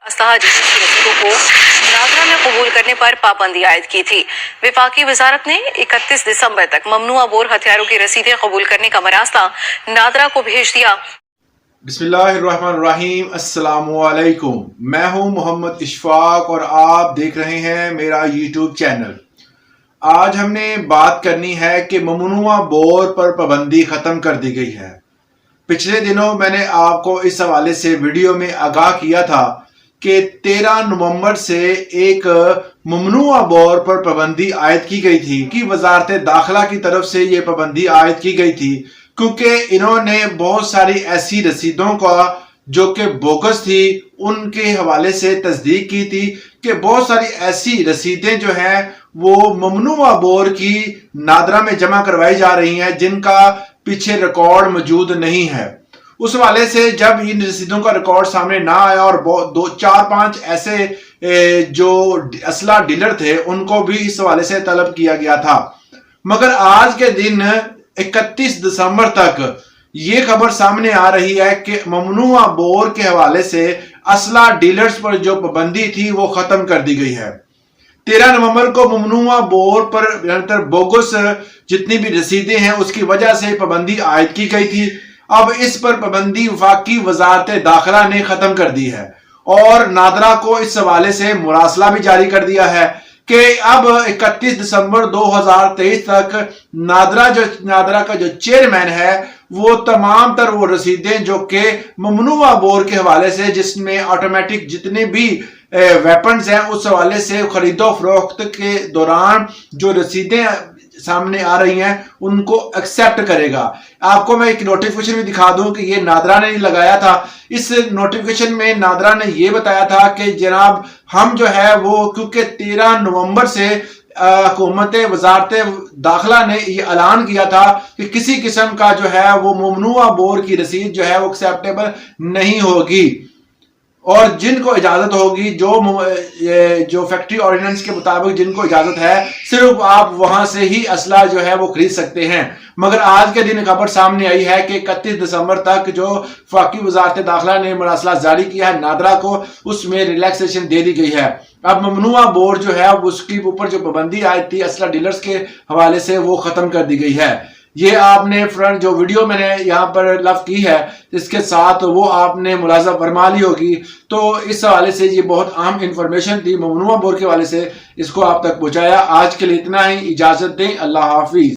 اسلحہ جیسی رسیدوں کو ناظرہ میں قبول کرنے پر پابندی عائد کی تھی۔ وفاقی وزارت نے 31 دسمبر تک ممنوعہ بور ہتھیاروں کی رسیدیں قبول کرنے کا مراسلہ ناظرہ کو بھیج دیا۔ بسم اللہ الرحمن الرحیم۔ السلام علیکم، میں ہوں محمد اشفاق اور آپ دیکھ رہے ہیں میرا یوٹیوب چینل۔ آج ہم نے بات کرنی ہے کہ ممنوعہ بور پر پابندی ختم کر دی گئی ہے۔ پچھلے دنوں میں نے آپ کو اس حوالے سے ویڈیو میں آگاہ کیا تھا کہ 13 نومبر سے ایک ممنوعہ بور پر پابندی عائد کی گئی تھی کہ وزارت داخلہ کی طرف سے یہ پابندی عائد کی گئی تھی کیونکہ انہوں نے بہت ساری ایسی رسیدوں کا جو کہ بوگس تھی ان کے حوالے سے تصدیق کی تھی کہ بہت ساری ایسی رسیدیں جو ہیں وہ ممنوعہ بور کی ناظرہ میں جمع کروائی جا رہی ہیں جن کا پیچھے ریکارڈ موجود نہیں ہے۔ اس حوالے سے جب ان رسیدوں کا ریکارڈ سامنے نہ آیا اور 4-5 ایسے جو اسلحہ ڈیلر تھے ان کو بھی اس حوالے سے طلب کیا گیا تھا، مگر آج کے دن 31 دسمبر تک یہ خبر سامنے آ رہی ہے کہ ممنوعہ بور کے حوالے سے اسلحہ ڈیلرز پر جو پابندی تھی وہ ختم کر دی گئی ہے۔ 13 نومبر کو ممنوعہ بور پر بوگس جتنی بھی رسیدیں ہیں اس کی وجہ سے پابندی عائد کی گئی تھی۔ اب اس پر پابندی وفاقی وزارت داخلہ نے ختم کر دی ہے اور ناظرہ کو اس حوالے سے مراسلہ بھی جاری کر دیا ہے کہ اب 31 دسمبر 2023 تک ناظرہ کا جو چیئرمین ہے وہ تمام تر وہ رسیدیں جو کہ ممنوعہ بور کے حوالے سے جس میں آٹومیٹک جتنے بھی ویپنز ہیں اس حوالے سے خرید و فروخت کے دوران جو رسیدیں سامنے آ رہی ہیں ان کو ایکسپٹ کرے گا۔ آپ کو میں ایک نوٹیفیکیشن بھی دکھا دوں کہ یہ ناظرہ نے لگایا تھا۔ اس نوٹیفیکیشن میں ناظرہ نے یہ بتایا تھا کہ جناب ہم جو ہے وہ کیونکہ 13 نومبر سے حکومت وزارت داخلہ نے یہ اعلان کیا تھا کہ کسی قسم کا جو ہے وہ ممنوعہ بور کی رسید جو ہے وہ ایکسپٹیبل نہیں ہوگی اور جن کو اجازت ہوگی جو فیکٹری آرڈیننس کے مطابق جن کو اجازت ہے صرف آپ وہاں سے ہی اسلحہ جو ہے وہ خرید سکتے ہیں۔ مگر آج کے دن خبر سامنے آئی ہے کہ 31 دسمبر تک جو وفاقی وزارت داخلہ نے مراسلہ جاری کیا ہے ناظرہ کو اس میں ریلیکسیشن دے دی گئی ہے۔ اب ممنوعہ بور جو ہے اس کے اوپر جو پابندی آئی تھی اسلحہ ڈیلرز کے حوالے سے وہ ختم کر دی گئی ہے۔ یہ آپ نے فرنٹ جو ویڈیو میں نے یہاں پر لفظ کی ہے اس کے ساتھ وہ آپ نے ملاحظہ فرما لی ہوگی، تو اس حوالے سے یہ بہت اہم انفارمیشن تھی ممنوعہ بور کے حوالے سے، اس کو آپ تک پہنچایا۔ آج کے لیے اتنا ہی، اجازت دیں، اللہ حافظ۔